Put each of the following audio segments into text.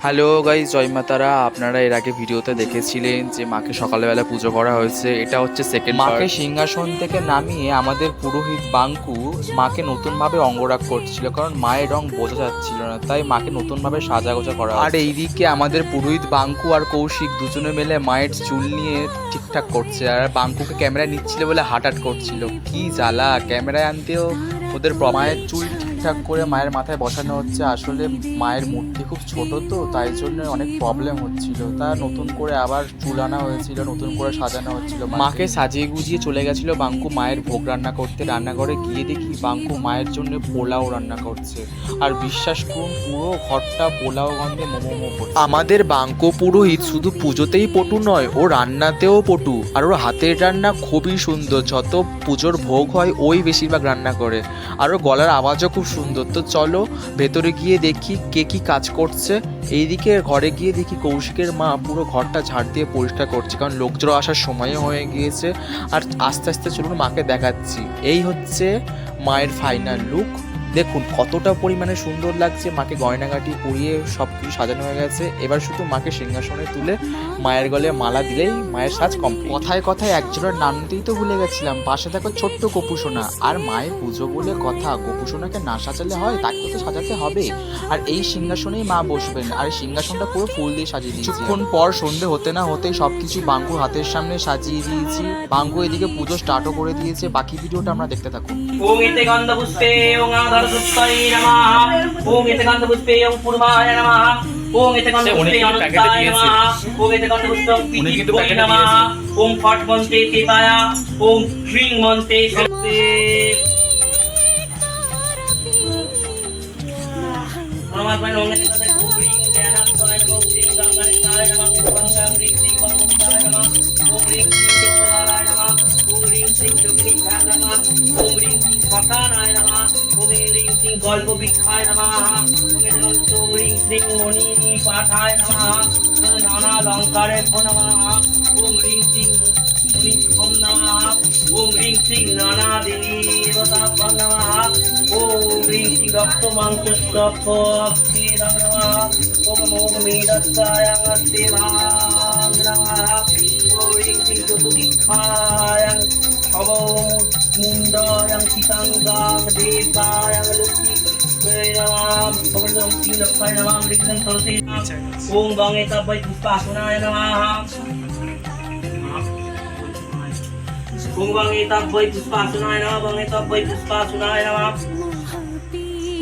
Hello guys, জয় মা তারা। আপনারা এর আগে ভিডিওতে দেখেছিলেন যে মাকে সকালবেলা পুজো করা হয়েছে। এটা হচ্ছে সেকেন্ড মাকে সিংহাসন থেকে নামিয়ে আমাদের পুরোহিত বাঙ্কু মাকে নতুনভাবে অঙ্গরাগ করছিল, কারণ মায়ের রং বোঝা যাচ্ছিল না, তাই মাকে নতুনভাবে সাজাগোজা করা। আর এইদিকে আমাদের পুরোহিত বাঙ্কু আর কৌশিক দুজনে মিলে মায়ের চুল নিয়ে ঠিকঠাক করছে, আর বাঙ্কুকে ক্যামেরায় নিচ্ছিল বলে হাঁটাট করছিল। কি জ্বালা, ক্যামেরায় আনতেও ওদের মায়ের চুল ঠিকঠাক করে মায়ের মাথায় বসানো হচ্ছে। আসলে মায়ের মূর্তি খুব ছোট, তো তাই জন্য অনেক প্রবলেম হচ্ছিল। তা নতুন করে আবার চুল আনা হয়েছিল, নতুন করে সাজানো হচ্ছিল। মাকে সাজিয়ে গুজিয়ে চলে গেছিল বাঙ্কু মায়ের ভোগ রান্না করতে। রান্নাঘরে গিয়ে দেখি বাঙ্কু মায়ের জন্য পোলাও রান্না করছে, আর বিশ্বাস করুন পুরো ঘরটা পোলাও গন্ধে মোমো করছে। আমাদের বাঙ্কু পুরোহিত শুধু পুজোতেই পটু নয়, ও রান্নাতেও পটু। আর ওর হাতের রান্না খুবই সুন্দর, যত পুজোর ভোগ হয় ওই বেশিরভাগ রান্না করে। আর ওর গলার আওয়াজও খুব সুন্দর। তো চলো ভেতরে গিয়ে দেখি কে কি কাজ করছে। এইদিকে ঘরে গিয়ে দেখি কৌশিকের মা পুরো ঘরটা ঝাড় দিয়ে পরিষ্কার করছে, কারণ লোকজন আসার সময়ও হয়ে গিয়েছে। আর আস্তে আস্তে চলুন মাকে দেখাচ্ছি। এই হচ্ছে মায়ের ফাইনাল লুক। দেখুন কতটা পরিমাণে সুন্দর লাগছে। মাকে গয়নাগাটি পরিয়ে সব কিছু সাজানো হয়ে গেছে। এবার শুধু মাকে সিংহাসনে তুলে মায়ের গলে মালা দিলেই মায়ের সাজ কমপ্লিট। কথায় কথায় একজনের নাম নিতেই তো ভুলে গেছিলাম, পাশে দেখো ছোট্ট গোপুসোনা। আর মায়ের পুজো বলে কথা, গোপুসোনাকে না সাজালে হয়? তাকে তো সাজাতে হবে। আর এই সিংহাসনেই মা বসবেন, আর এই সিংহাসনটা পুরো ফুল দিয়ে সাজিয়ে দিয়েছি। কিছুক্ষণ পর সন্ধে হতে না হতেই সবকিছু বাঙ্কুর হাতের সামনে সাজিয়ে দিয়েছি। বাঙ্কু এদিকে পুজো স্টার্টও করে দিয়েছে। বাকি ভিডিওটা আমরা দেখতে থাকুন। ওম এতে গন্ধপুষ্পে ওং আধারসুত্তায় নমঃ। ওং এতে গন্ধপুষ্পে ওং পূর্বায় নমঃ। ওং এতে গন্ধপুষ্পে অনন্তায় নমঃ। ওং এতে গন্ধপুষ্পে ওং পিতৃভ্যৈ নমঃ। ওং ফট মন্ত্রে তেতায়া। ওং হ্রিং মন্ত্রে সত্যে। পরমাত্মায় ওং এতে গন্ধপুষ্পে ওং হ্রিং জ্ঞানাত্মায় নমঃ। ওং হ্রিং গঙ্গানিতায় নমঃ। ওং শাং হ্রিং শ্রীং গঙ্গায় নমঃ। ওং হ্রিং শ্রীং কেশবায় নমঃ। ওং হ্রিং শ্রীং যোগিনীঘায় নমঃ। ওং হ্রিং শ্মশানায় নমঃ। ওং হ্রিং শ্রীং গল্পবৃক্ষায় নমঃ। ওং হ্রিং শ্রীং মণিপাঠায় নমঃ। নানা অলঙ্কারে নমঃ। ওং হ্রিং শ্রীং মুনিভ্যং নমঃ। ওং হ্রিং শ্রীং নানা দেবতাভ্যং নমঃ। ওং হ্রিং শ্রীং রক্ত মাংসস্তভ্যে নমঃ। ওং ওং মেদস্যায়ং দেবাং নমঃ। ওং হ্রিং শ্রীং চতুর্দিক্ষায়ং মুন্ডায়ং চিতাঙ্গাং দেবায়ং লক্ষ্মী নমঃ। ওং শ্রী লক্ষ্মায় নমঃ। হ্রিং সরস্বতী ওং বঙ্গে তব্বৈ পুষ্পাসনায় নমঃ। ওং বঙ্গে তব্বৈ পুষ্পাসনায় নমঃ। বঙ্গে তব্বৈ পুষ্পাসনায় নমঃ।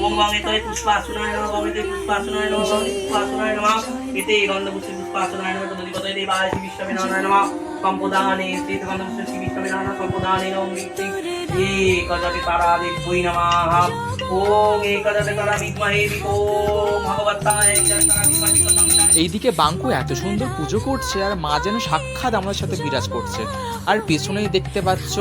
ওং বঙ্গে তব্বৈ পুষ্পাসনায় নমঃ। বঙ্গে তব্বৈ পুষ্পাসনায় নমঃ। বঙ্গে পুষ্পাসনায় নমঃ। এতে গন্ধপুষ্পে পুষ্পাসনায় নমঃ। তদধিপতয়ে দেবায় শ্রী বিশ্ববিনারায়ণায় নমঃ। সম্পদানে শ্রী গন্ধপুষ্পে শ্রী বিশ্ববিনারায়ণ সম্পদানে ওং হ্রিং একজটে তারা দেবী নমঃ। ওং একজটে তারা বিদ্মহে বিভো ভগবতায় একজটে তারা বিদ্মহে বিভো। এইদিকে বাঙ্কু এত সুন্দর পুজো করছে, আর মা যেন সাক্ষাৎ আমাদের সাথে বিরাজ করছে। আর পেছনেই দেখতে পাচ্ছ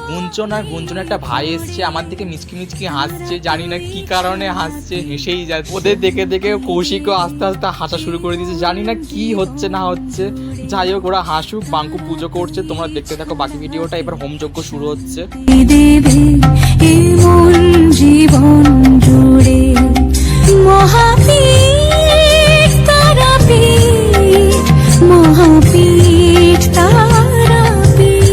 গুঞ্জন, আর গুঞ্জনের একটা ভাই এসছে, আমার দিকে মিচকি মিচকি হাসছে। জানি না কি কারণে হাসছে, হেসেই যাচ্ছে। ওদের দেখে দেখে কৌশিকও আস্তে আস্তে হাসা শুরু করে দিয়েছে। জানি না কি হচ্ছে না হচ্ছে, যাই হোক ওরা হাসুক। বাঙ্কু পুজো করছে, তোমরা দেখতে থাকো বাকি ভিডিওটা। এবার হোম যজ্ঞ শুরু হচ্ছে। জীবন জুড়ে মহাপীঠ তারাপীঠ, মহাপীঠ তারাপীঠ।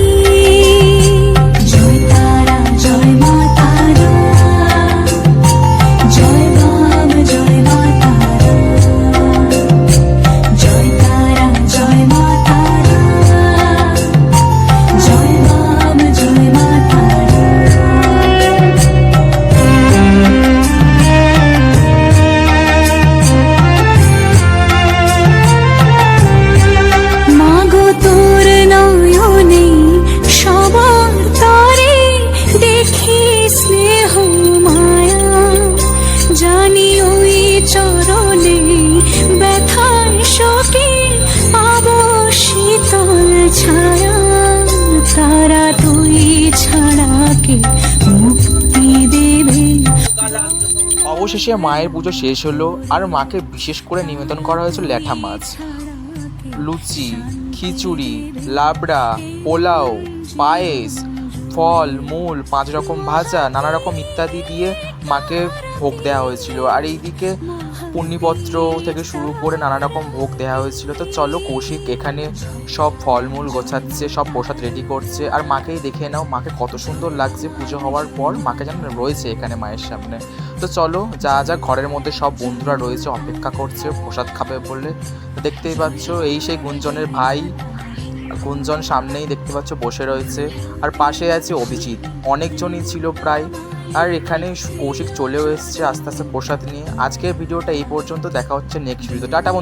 জয় তারা, জয় মা তারা, জয় বাম, জয় মা তারা, জয় তারা, জয় মা তারা, জয় বাম, জয় মা তারা। মাগো তোর নয়নে সবার তরে দেখি স্নেহ মায়া, জানি ওই চরণে ব্যথায় শোকে পাবো শীতল ছায়া। তারা তুই ছাড়া কে মুক্তি দেবে। অবশেষে মায়ের পুজো শেষ হলো, আর মাকে বিশেষ করে নিবেদন করা হয়েছিল ল্যাঠা মাছ, লুচি, খিচুড়ি, লাবড়া, পোলাও, পায়েস, ফল মূল, 5 রকম ভাজা, নানা রকম ইত্যাদি দিয়ে মাকে ভোগ দেওয়া হয়েছিল, আর এইদিকে পুণ্যপত্র থেকে শুরু করে নানা রকম ভোগ দেওয়া হয়েছিল। তো চলো, কৌশিক এখানে সব ফলমূল গোছাচ্ছে, সব প্রসাদ রেডি করছে। আর মাকেই দেখে নাও, মাকে কত সুন্দর লাগছে পুজো হওয়ার পর, মাকে যেন রয়েছে এখানে মায়ের সামনে। তো চলো, যা যা ঘরের মধ্যে সব বন্ধুরা রয়েছে অপেক্ষা করছে প্রসাদ খাবে বলে। দেখতেই পাচ্ছ এই সেই গুঞ্জনের ভাই, গুঞ্জন সামনেই দেখতে পাচ্ছ বসে রয়েছে, আর পাশে আছে অভিজিৎ, অনেকজনই ছিল প্রায়। আর এখানে কৌশিক চলেও এসছে আস্তে আস্তে প্রসাদ নিয়ে। আজকের ভিডিওটা এই পর্যন্ত, দেখা হচ্ছে নেক্সট ভিডিও। টাটা বন্ধু।